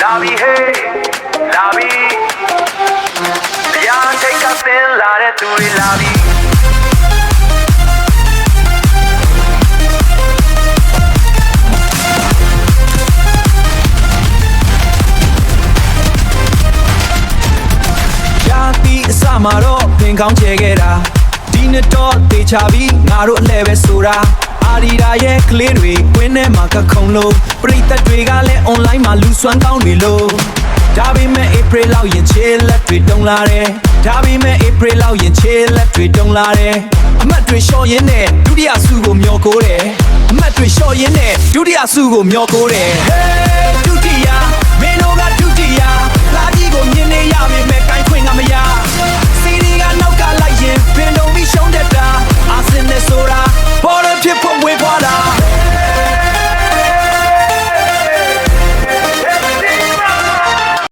လာပြီဟေးလာပြီတရားထိတ်ကပင်လာတဲ့သူတွေလာပြီရာသီအစမှာတော့ပင်ကောင်းချေခဲ့တာဒီနှစ်တော့တေချာပြီးငါတို့အလဲပဲဆိုတာအာဒီဒါရဲ့ကလေးတွေကွင်းထဲမှာကခုံလို့ပရိသတ်တွေကလည်း online မှာလူစွမ်းကောင်းတွေလို့ဒါပေမဲ့ April လောက်ရင်ချေလက်တွေတုံလာတယ်ဒါပေမဲ့ April လောက်ရင်ချေလက်တွေတုံလာတယ်အမတ်တွေလျှော့ရင်းနဲ့ဒုတိယဆုကိုမျောကိုတယ်အမတ်တွေလျှော့ရင်းနဲ့ဒုတိယဆုကိုမျောကိုတယ် Hey